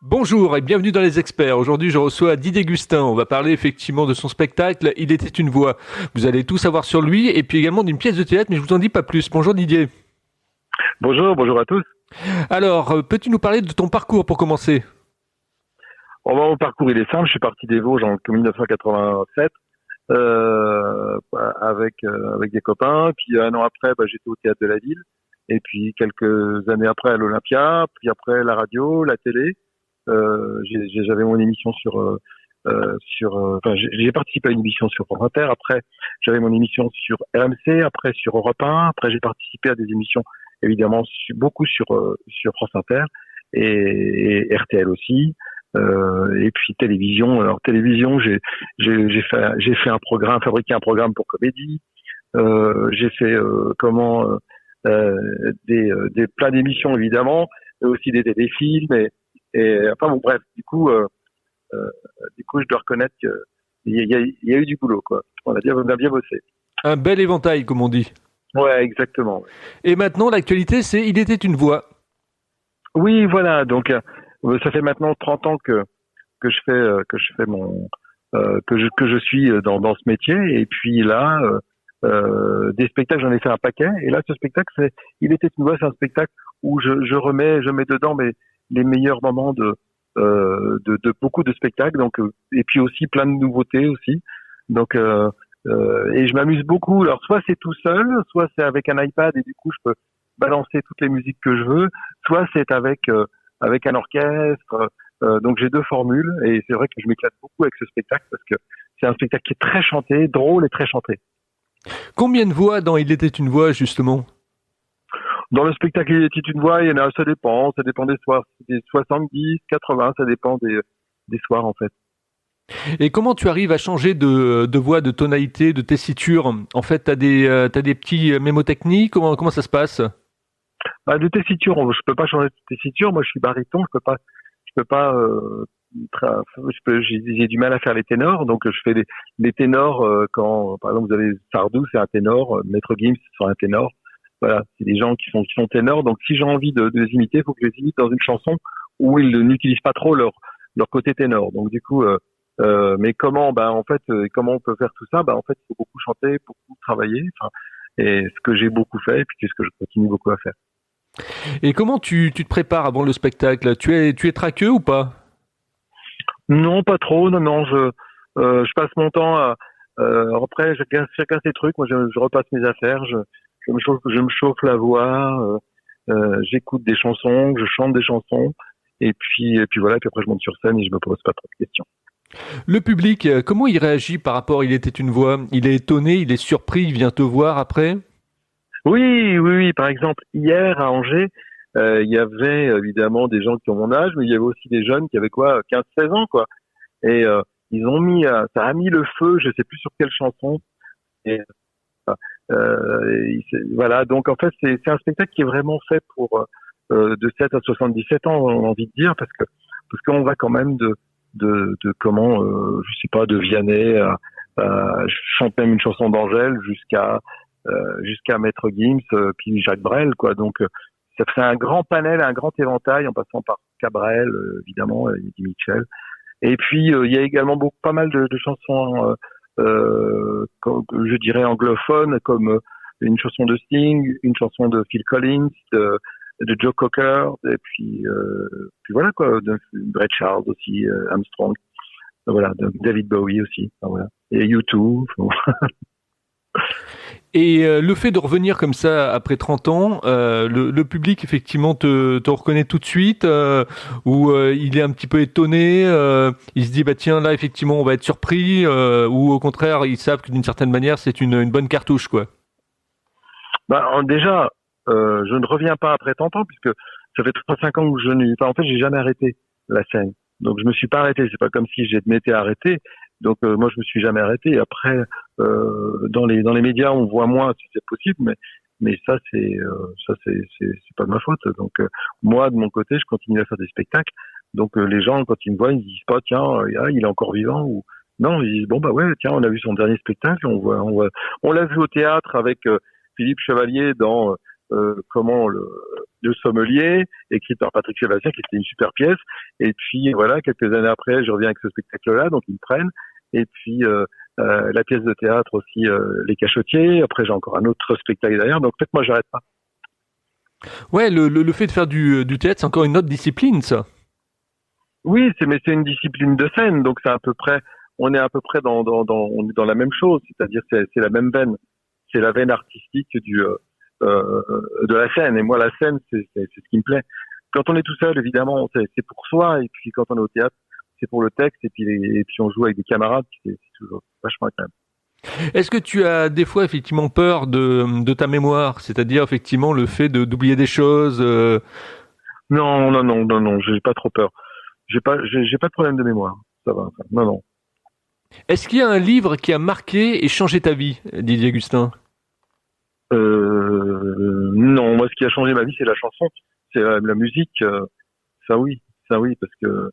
Bonjour et bienvenue dans Les Experts. Aujourd'hui, je reçois Didier Gustin. On va parler effectivement de son spectacle « Il était une voix ». Vous allez tout savoir sur lui et puis également d'une pièce de théâtre, mais je vous en dis pas plus. Bonjour Didier. Bonjour à tous. Alors, peux-tu nous parler de ton parcours pour commencer ? Mon parcours, il est simple. Je suis parti des Vosges en 1987 avec des copains. Puis un an après, j'étais au Théâtre de la Ville. Et puis quelques années après à l'Olympia. Puis après la radio, la télé. J'avais mon émission j'ai participé à une émission sur France Inter. Après, j'avais mon émission sur RMC. Après sur Europe 1. Après, j'ai participé à des émissions évidemment beaucoup sur France Inter et RTL aussi. Et puis télévision. Alors télévision, j'ai fait un programme, fabriqué un programme pour comédie. J'ai fait des plein d'émissions évidemment, mais aussi des téléfilms et enfin bon bref. Du coup, je dois reconnaître qu'il y a eu du boulot quoi. On a bien bossé. Un bel éventail, comme on dit. Ouais, exactement. Ouais. Et maintenant, l'actualité, c'est « Il était une voix ». Oui, voilà. Donc ça fait maintenant 30 ans que je fais mon que je suis dans ce métier et puis là des spectacles j'en ai fait un paquet et là ce spectacle c'est Il était une voix, c'est un spectacle où je mets dedans les meilleurs moments de beaucoup de spectacles donc et puis aussi plein de nouveautés aussi donc et je m'amuse beaucoup. Alors soit c'est tout seul, soit c'est avec un iPad et du coup je peux balancer toutes les musiques que je veux, soit c'est avec un orchestre. Donc j'ai deux formules et c'est vrai que je m'éclate beaucoup avec ce spectacle parce que c'est un spectacle qui est très chanté, drôle et très chanté. Combien de voix dans « Il était une voix » justement ? Dans le spectacle Il était une voix, il y en a, ça dépend des soirs, des 70, 80, ça dépend des soirs en fait. Et comment tu arrives à changer de voix, de tonalité, de tessiture ? En fait, t'as des petits mémotechniques, comment ça se passe ? De tessiture, je peux pas changer de tessiture. Moi, je suis baryton, je peux pas. J'ai du mal à faire les ténors, donc je fais les ténors quand, par exemple, vous avez Sardou, c'est un ténor, Maître Gims, c'est un ténor. Voilà, c'est des gens qui sont ténors. Donc, si j'ai envie de les imiter, il faut que je les imite dans une chanson où ils n'utilisent pas trop leur côté ténor. Donc, du coup, mais comment, comment on peut faire tout ça ? En fait, il faut beaucoup chanter, beaucoup travailler. Enfin, et ce que j'ai beaucoup fait, et puis c'est ce que je continue beaucoup à faire. Et comment tu te prépares avant le spectacle ? Tu es traqueux ou pas ? Non, pas trop. Non. Je passe mon temps à. Après, chacun ses trucs. Moi, je repasse mes affaires. Je me chauffe la voix. J'écoute des chansons. Je chante des chansons. Et puis voilà. Puis après, je monte sur scène et je me pose pas trop de questions. Le public, comment il réagit par rapport à « Il était une voix » ? Il est étonné, il est surpris, il vient te voir après ? Oui. Par exemple, hier à Angers, il y avait évidemment des gens qui ont mon âge, mais il y avait aussi des jeunes qui avaient 15-16 ans, quoi. Et ils ont ça a mis le feu, je sais plus sur quelle chanson. Et voilà, donc en fait c'est un spectacle qui est vraiment fait pour de 7 à 77 ans, on a envie de dire, parce qu'on va quand même de comment je sais pas, de Vianney je chante même une chanson d'Angèle jusqu'à Maître Gims, puis Jacques Brel, quoi. Donc ça fait un grand panel, un grand éventail en passant par Cabrel, évidemment, Eddie Mitchell. Et puis il y a également pas mal de chansons je dirais anglophones, comme une chanson de Sting, une chanson de Phil Collins, de Joe Cocker, et puis voilà quoi, de Ray Charles aussi, Armstrong, voilà, de David Bowie aussi, voilà, et U2. Et le fait de revenir comme ça après 30 ans, le public effectivement te reconnaît tout de suite, ou il est un petit peu étonné, il se dit tiens là effectivement on va être surpris, ou au contraire ils savent que d'une certaine manière c'est une bonne cartouche quoi. Déjà, je ne reviens pas après 30 ans puisque ça fait 35 ans que en fait j'ai jamais arrêté la scène, donc je me suis pas arrêté. C'est pas comme si je m'étais arrêté. Donc moi je me suis jamais arrêté. Après dans les médias on voit moins si c'est possible, mais ça c'est pas de ma faute. Donc moi de mon côté je continue à faire des spectacles. Donc les gens quand ils me voient ils disent pas tiens il est encore vivant ou non, ils disent tiens on a vu son dernier spectacle, on l'a vu au théâtre avec Philippe Chevalier dans comment le sommelier, écrite par Patrick Sébastien, qui était une super pièce. Et puis voilà, quelques années après, je reviens avec ce spectacle-là, donc ils me prennent. Et puis la pièce de théâtre aussi, Les Cachotiers. Après, j'ai encore un autre spectacle derrière. Donc peut-être moi, j'arrête pas. Ouais, le fait de faire du théâtre, c'est encore une autre discipline, ça. Oui, mais c'est une discipline de scène, donc c'est à peu près, on est à peu près on est dans la même chose, c'est-à-dire c'est la même veine, c'est la veine artistique de la scène. Et moi, la scène, c'est ce qui me plaît. Quand on est tout seul, évidemment, c'est pour soi, et puis quand on est au théâtre, c'est pour le texte, et puis on joue avec des camarades, c'est toujours vachement agréable. Est-ce que tu as des fois effectivement peur de ta mémoire, c'est-à-dire effectivement le fait d'oublier des choses Non, j'ai pas trop peur. J'ai pas de problème de mémoire. Ça va. Non. Est-ce qu'il y a un livre qui a marqué et changé ta vie, Didier Gustin? Non, moi, ce qui a changé ma vie, c'est la chanson, c'est la musique. Ça oui, parce que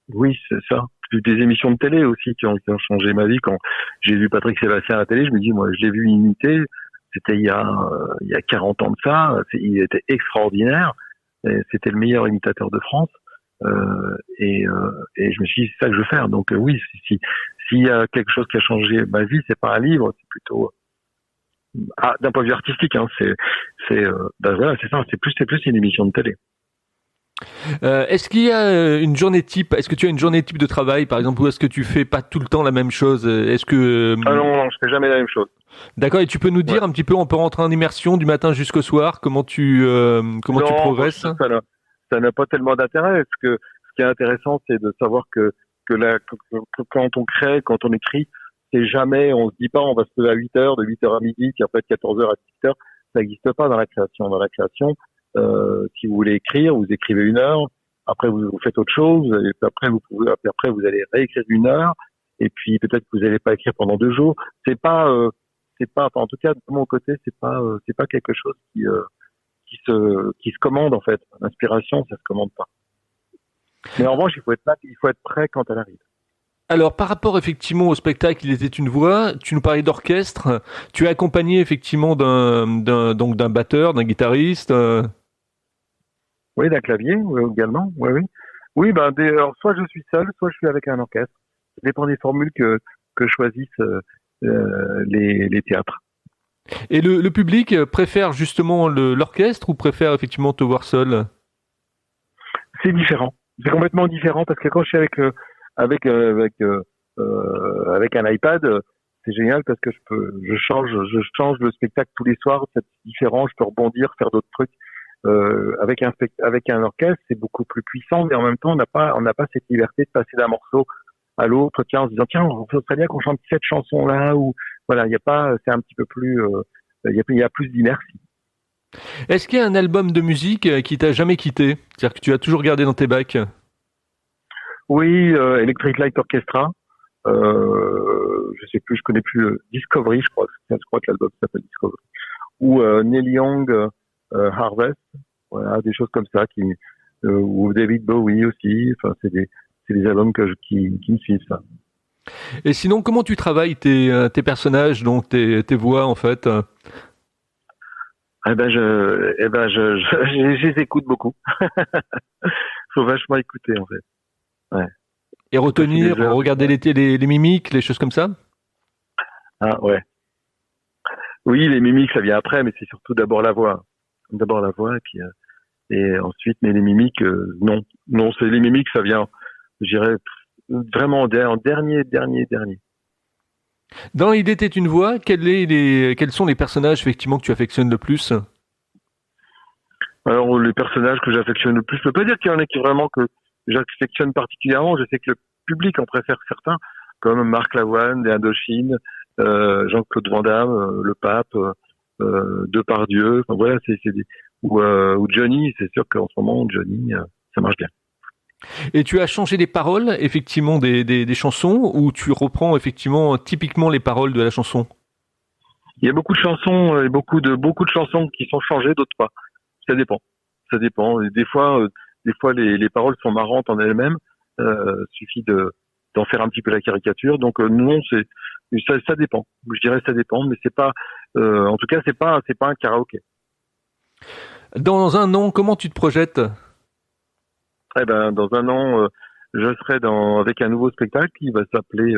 oui, c'est ça. J'ai eu des émissions de télé aussi qui ont changé ma vie. Quand j'ai vu Patrick Sébastien à la télé, je me dis, moi, je l'ai vu imiter. C'était il y a 40 ans de ça. Il était extraordinaire. C'était le meilleur imitateur de France. Et je me suis dit, c'est ça que je veux faire. Donc oui, s'il y a quelque chose qui a changé ma vie, c'est pas un livre, c'est plutôt d'un point de vue artistique. Hein, voilà, c'est ça. C'est plus une émission de télé. Est-ce qu'il y a une journée type? Est-ce que tu as une journée type de travail, par exemple, ou est-ce que tu fais pas tout le temps la même chose? Est-ce que Ah non, je fais jamais la même chose. D'accord, et tu peux nous dire un petit peu, on peut rentrer en immersion du matin jusqu'au soir, comment tu progresses? Ça n'a pas tellement d'intérêt. Ce qui est intéressant, c'est de savoir que quand on crée, quand on écrit, c'est jamais, on se dit pas, on va se lever à 8 heures, de 8 heures à midi, puis après de 14 heures à 18 heures. Ça n'existe pas dans la création. Dans la création, si vous voulez écrire, vous écrivez 1 heure. Après, vous faites autre chose. Et après, vous allez réécrire 1 heure. Et puis, peut-être que vous n'allez pas écrire pendant 2 jours. Enfin, en tout cas, de mon côté, c'est pas quelque chose qui se commande, en fait. L'inspiration, ça se commande pas. Mais en revanche, il faut être prêt quand elle arrive. Alors, par rapport effectivement au spectacle Il était une voix, tu nous parlais d'orchestre. Tu es accompagné effectivement d'un batteur, d'un guitariste. Oui, d'un clavier, oui, également. Oui. Oui, alors, soit je suis seul, soit je suis avec un orchestre. Ça dépend des formules que choisissent les théâtres. Et le public préfère justement l'orchestre ou préfère effectivement te voir seul? C'est différent. C'est complètement différent parce que quand je suis avec un iPad, c'est génial parce que je change le spectacle tous les soirs. C'est différent. Je peux rebondir, faire d'autres trucs. Avec un orchestre, c'est beaucoup plus puissant, mais en même temps, on n'a pas cette liberté de passer d'un morceau à l'autre, en se disant tiens, ce serait bien qu'on chante cette chanson là, ou voilà, il y a pas, c'est un petit peu plus, il y a plus d'inertie. Est-ce qu'il y a un album de musique qui t'a jamais quitté? C'est-à-dire que tu as toujours gardé dans tes bacs? Oui, Electric Light Orchestra. Je sais plus, je connais plus Discovery, je crois que l'album s'appelle Discovery. Ou Neil Young, Harvest. Voilà, des choses comme ça ou David Bowie aussi. Enfin, c'est des albums qui me suivent, ça. Et sinon, comment tu travailles tes personnages, donc tes voix en fait? Je les écoute beaucoup. Faut vachement écouter, en fait. Ouais. Et retenir, regarder les mimiques, les choses comme ça? Ah, ouais. Oui, les mimiques, ça vient après, mais c'est surtout d'abord la voix. D'abord la voix, et ensuite, mais les mimiques, non. Non, c'est les mimiques, ça vient, je dirais, vraiment en dernier. Dans Il était une voix, quels sont les personnages effectivement que tu affectionnes le plus? Alors, les personnages que j'affectionne le plus, je peux pas dire qu'il y en a qui vraiment que j'affectionne particulièrement. Je sais que le public en préfère certains, comme Marc Lavoine, des Indochine, Jean-Claude Van Damme, le Pape, Depardieu. Enfin, voilà, ou Johnny. C'est sûr qu'en ce moment, Johnny, ça marche bien. Et tu as changé les paroles, effectivement, des chansons, ou tu reprends effectivement typiquement les paroles de la chanson? Il y a beaucoup de chansons et beaucoup de chansons qui sont changées, d'autres pas. Ça dépend. Et des fois, les paroles sont marrantes en elles-mêmes. Suffit d'en faire un petit peu la caricature. Donc non, ça dépend. Je dirais ça dépend, mais c'est pas. En tout cas, c'est pas un karaoké. Dans un an, comment tu te projettes? Eh ben, dans un an, je serai avec un nouveau spectacle qui va s'appeler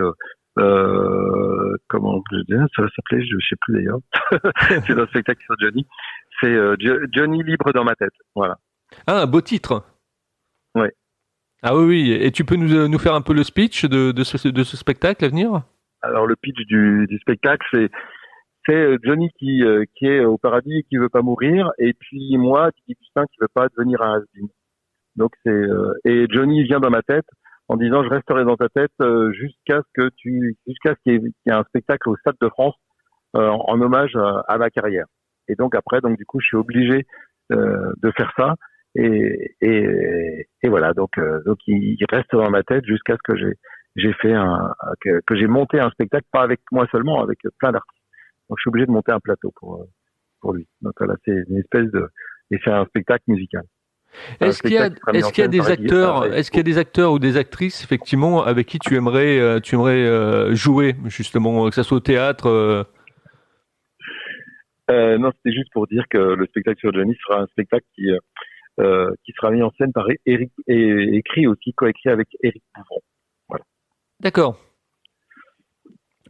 comment je dis, ça va s'appeler, je sais plus d'ailleurs. C'est un spectacle sur Johnny. C'est Johnny libre dans ma tête. Voilà. Ah, un beau titre. Ouais. Ah oui, oui. Et tu peux nous faire un peu le speech de ce spectacle à venir? Alors le pitch du spectacle, c'est Johnny qui est au paradis et qui veut pas mourir, et puis moi, Titi Toussaint, qui veut pas devenir un has-been. Donc et Johnny vient dans ma tête en disant je resterai dans ta tête jusqu'à ce qu'il y ait un spectacle au Stade de France en hommage à ma carrière. Et donc après, donc du coup, je suis obligé de faire ça. Et voilà, donc il reste dans ma tête jusqu'à ce que j'ai fait que j'ai monté un spectacle, pas avec moi seulement, avec plein d'artistes. Donc je suis obligé de monter un plateau pour lui. Donc voilà, c'est une espèce et c'est un spectacle musical. Est-ce qu'il y a des acteurs ou des actrices effectivement avec qui tu aimerais jouer justement, que ça soit au théâtre? Non, c'était juste pour dire que le spectacle sur Johnny sera un spectacle qui sera mis en scène par Eric et coécrit avec Éric Bouvron. Voilà. D'accord.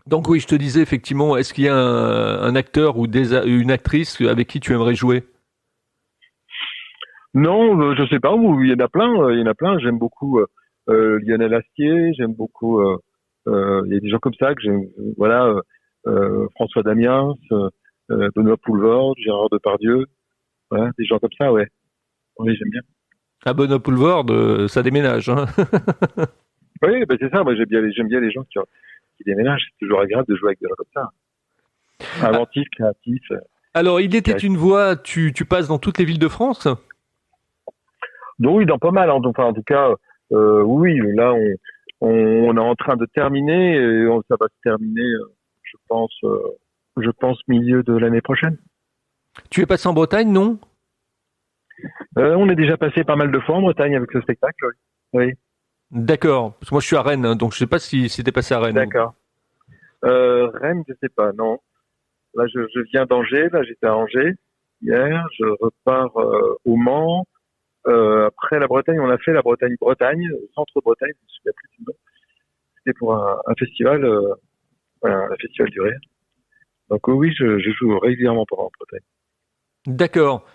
Donc oui, je te disais effectivement, est-ce qu'il y a un acteur ou une actrice avec qui tu aimerais jouer? Non, je sais pas. Il y en a plein. Il y en a plein. J'aime beaucoup Lionel Astier. J'aime beaucoup. Il y a des gens comme ça que j'aime. Voilà, François Damiens, Benoît Poulvord, Gérard Depardieu. Voilà, des gens comme ça, ouais. Oui, j'aime bien. Ah, Benoît Poulvord, ça déménage, hein. Oui, ben c'est ça. Moi, j'aime bien les gens qui déménagent. C'est toujours agréable de jouer avec des gens comme ça. Inventif, créatif. Alors, il était une voix. Tu passes dans toutes les villes de France? Donc oui, dans pas mal. Enfin, en tout cas, oui. Là, on est en train de terminer et ça va se terminer, je pense milieu de l'année prochaine. Tu es passé en Bretagne, non? On est déjà passé pas mal de fois en Bretagne avec ce spectacle. Oui. D'accord. Parce que moi, je suis à Rennes, hein, donc je sais pas si c'était passé à Rennes. D'accord. Rennes, je sais pas. Non. Là, je viens d'Angers. Là, j'étais à Angers hier. Je repars au Mans. Après la Bretagne, on a fait la Bretagne, Centre-Bretagne, je me souviens plus du nom. C'était pour un festival, un festival du rire. Donc oui, je joue régulièrement en Bretagne. D'accord.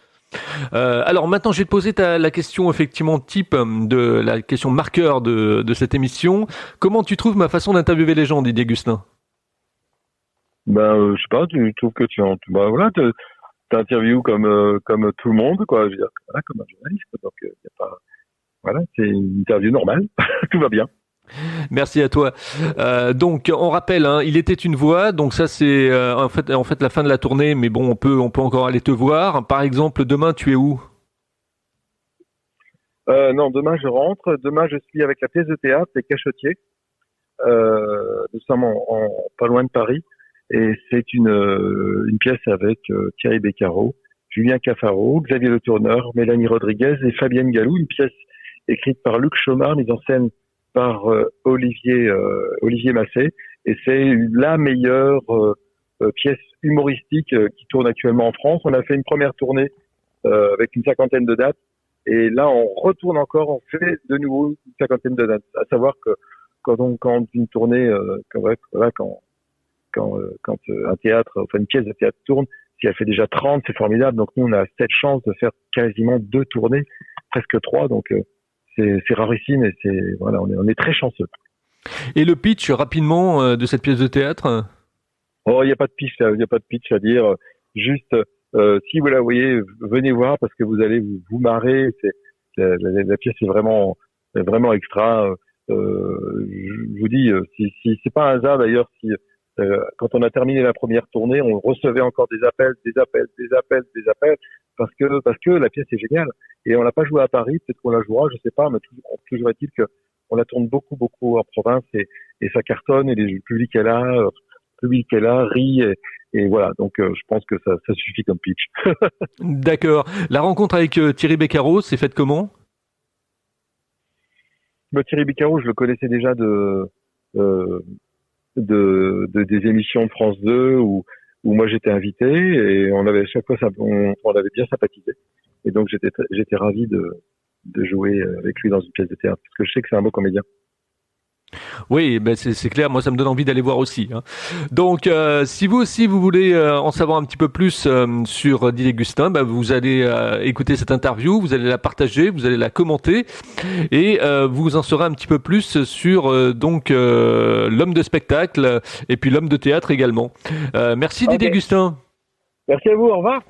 Alors maintenant, je vais te poser la question effectivement type de la question marqueur de cette émission. Comment tu trouves ma façon d'interviewer les gens, Didier Gustin? Je sais pas, tu trouves que voilà, t'interviews comme tout le monde, quoi. Je veux dire, voilà, comme un journaliste. Donc y a pas, voilà, c'est une interview normale, tout va bien. Merci à toi. Donc on rappelle, hein, il était une voix. Donc ça c'est en fait la fin de la tournée, mais bon, on peut encore aller te voir. Par exemple, demain tu es où? Non, demain je rentre. Demain je suis avec la pièce de théâtre Les Cachotiers. Nous sommes pas loin de Paris. Et c'est une pièce avec Thierry Beccaro, Julien Cafaro, Xavier Le Tourneur, Mélanie Rodriguez et Fabienne Galou. Une pièce écrite par Luc Chaumard, mise en scène par Olivier Massé. Et c'est la meilleure pièce humoristique qui tourne actuellement en France. On a fait une première tournée avec une cinquantaine de dates. Et là, on retourne encore, on fait de nouveau une cinquantaine de dates. À savoir que quand une tournée, quand un théâtre, enfin une pièce de théâtre tourne, si elle fait déjà 30, c'est formidable. Donc nous, on a cette chance de faire quasiment 2 tournées, presque 3. Donc c'est rarissime et on est très chanceux. Et le pitch rapidement de cette pièce de théâtre? Oh, il n'y a pas de pitch à dire. Juste, si vous la voyez, venez voir parce que vous allez vous marrer. La pièce est vraiment extra. Je vous dis, si c'est pas un hasard d'ailleurs, si quand on a terminé la première tournée, on recevait encore des appels, parce que la pièce est géniale. Et on l'a pas jouée à Paris, peut-être qu'on la jouera, je sais pas, mais toujours est-il que on la tourne beaucoup en province et ça cartonne et le public est là, rit et voilà. Donc je pense que ça suffit comme pitch. D'accord. La rencontre avec Thierry Beccaro, c'est faite comment? Thierry Beccaro, je le connaissais déjà des émissions de France 2 où où moi j'étais invité et on avait à chaque fois on avait bien sympathisé. Et donc j'étais ravi de jouer avec lui dans une pièce de théâtre parce que je sais que c'est un beau comédien. Oui, ben c'est clair, moi ça me donne envie d'aller voir aussi, hein. Donc si vous aussi vous voulez en savoir un petit peu plus sur Didier Gustin, ben, vous allez écouter cette interview, vous allez la partager, vous allez la commenter et vous en saurez un petit peu plus sur l'homme de spectacle et puis l'homme de théâtre également. Merci Didier Ok. Gustin. Merci à vous. Au revoir.